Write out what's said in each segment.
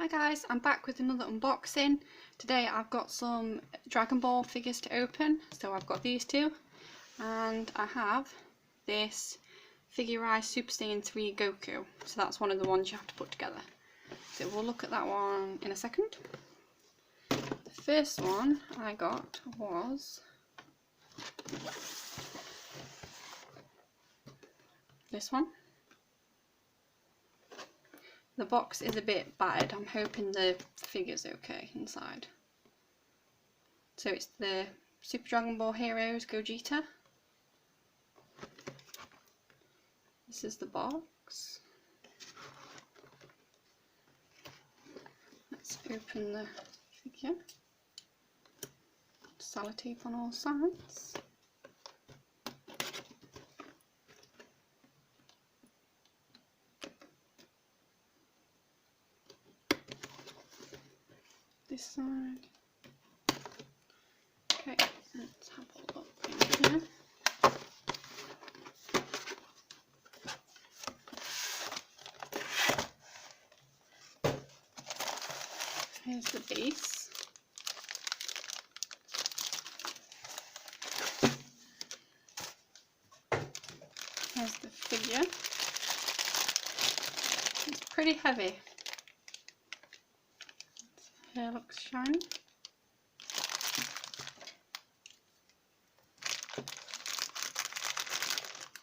Hi guys, I'm back with another unboxing. Today I've got some Dragon Ball figures to open. So I've got these two, and I have this figurized Super Saiyan 3 Goku. So that's one of the ones you have to put together. So we'll look at that one in a second. The first one I got was this one. The box is a bit battered. I'm hoping the figure's okay inside. So it's the Super Dragon Ball Heroes Gogeta. This is the box. Let's open the figure. Sellotape on all sides. This side. Okay, let's have a look in here. Here's the base. Here's the figure. It's pretty heavy. Hair looks shiny.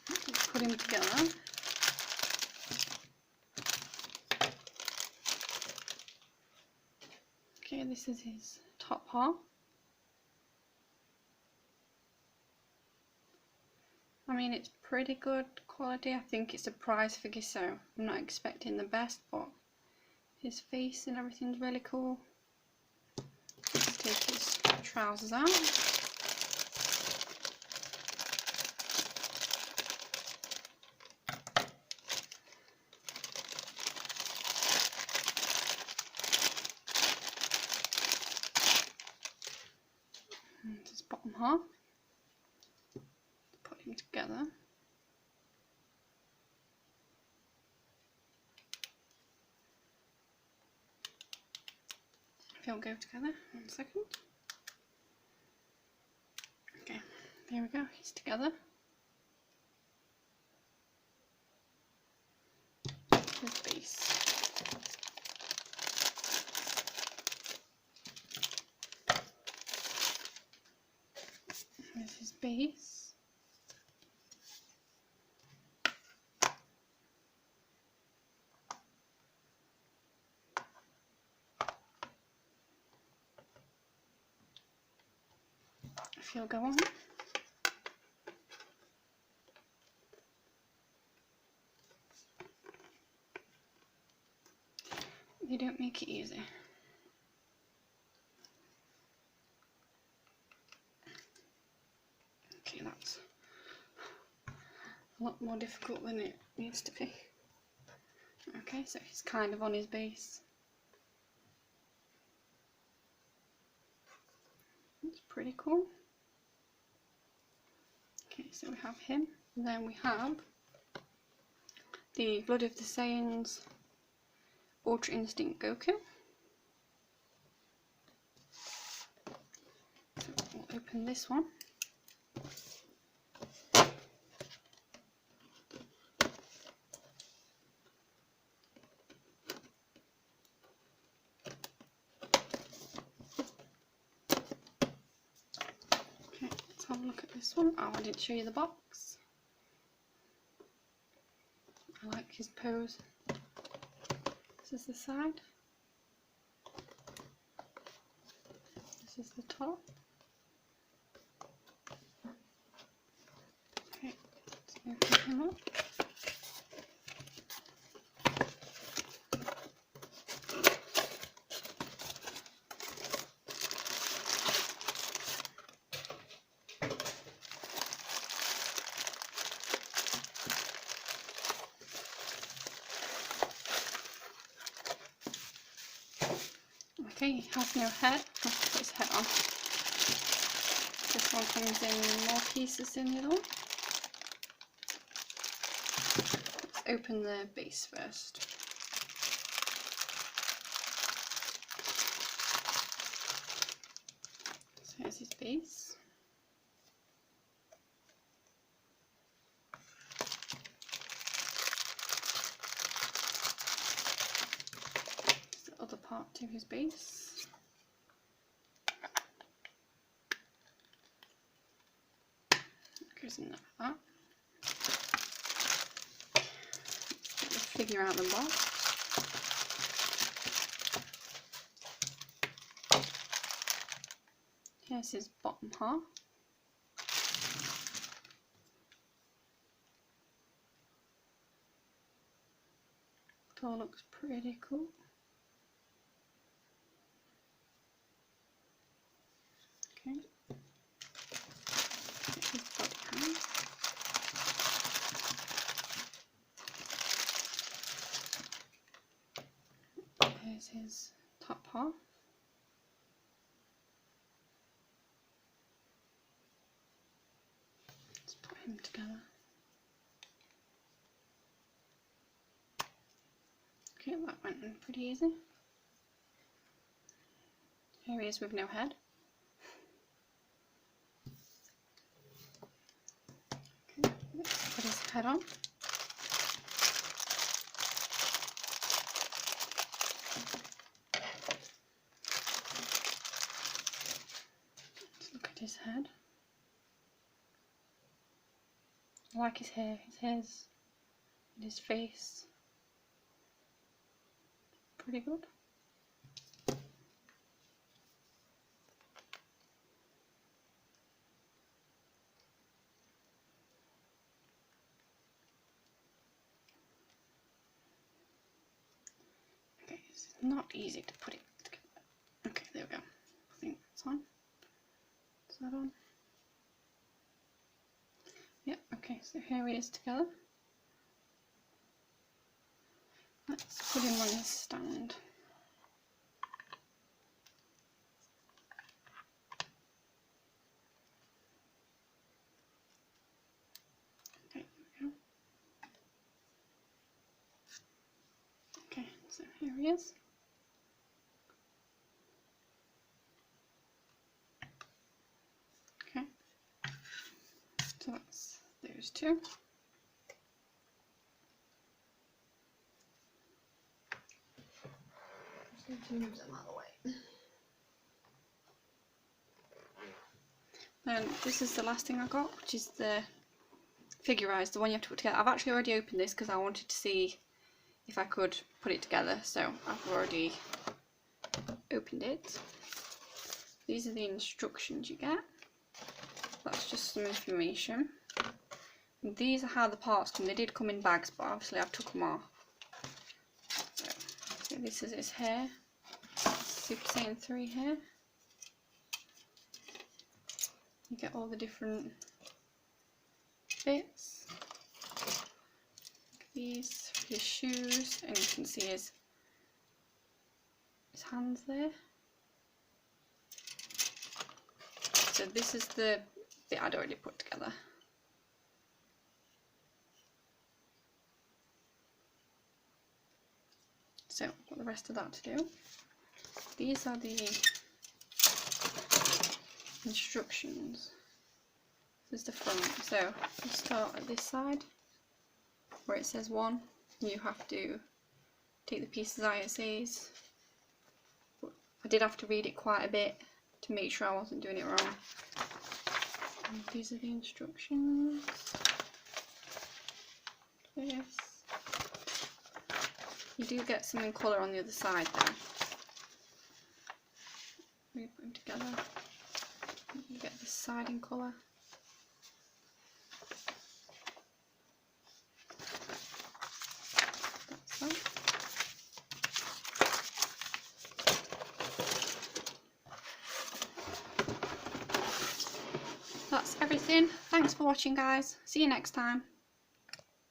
Let's put him together. Okay, this is his top half. I mean, it's pretty good quality. I think it's a prize figure, so I'm not expecting the best, but his face and everything's really cool. Let's take his trousers out. And his bottom half. Put him together. If they'll go together, 1 second. Okay, there we go, he's together. His base. Here's his base. If you'll go on. They don't make it easy. Okay, that's a lot more difficult than it needs to be. Okay, so he's kind of on his base. It's pretty cool. Okay, so we have him, and then we have the Blood of the Saiyans Ultra Instinct Goku. So we'll open this one. Okay, let's have a look at this one. Oh, I didn't show you the box. I like his pose. This is the side. This is the top. Okay, let's open him up. Okay, he has no head. Let's put his head on. This one comes in more pieces than the other one. Let's open the base first. base. The other part to his base. Goes in like that. Get the figure out of the box. Here's his bottom half. It all looks pretty cool. Okay. Get his body hand. Here's his top half. Let's put him together. Okay, that went in pretty easy. Here he is with no head. Okay, let's put his head on. Let's look at his head. I like his hair. His hair's and his face. Pretty good. Okay, it's not easy to put it together. Okay, there we go. I think that's on. Is that on? Yeah, okay, so here he is together. Let's put him on his stand. Okay, there we go. Okay, so here he is. Okay, so that's those two. To move them out of the way. Then this is the last thing I got, which is the figurized, the one you have to put together. I've actually already opened this because I wanted to see if I could put it together, so I've already opened it. These are the instructions you get. That's just some information. And these are how the parts come. They did come in bags, but obviously I've took them off. So this is his hair. Super Saiyan 3 hair. You get all the different bits. These are his shoes, and you can see his hands there. So this is the bit I'd already put together. So I've got the rest of that to do. These are the instructions. This is the front. So you start at this side where it says 1. You have to take the pieces out it says. I did have to read it quite a bit to make sure I wasn't doing it wrong. And these are the instructions. This. You do get some in colour on the other side there. We put them together. You get this side in colour. That's that. That's everything. Thanks for watching, guys. See you next time.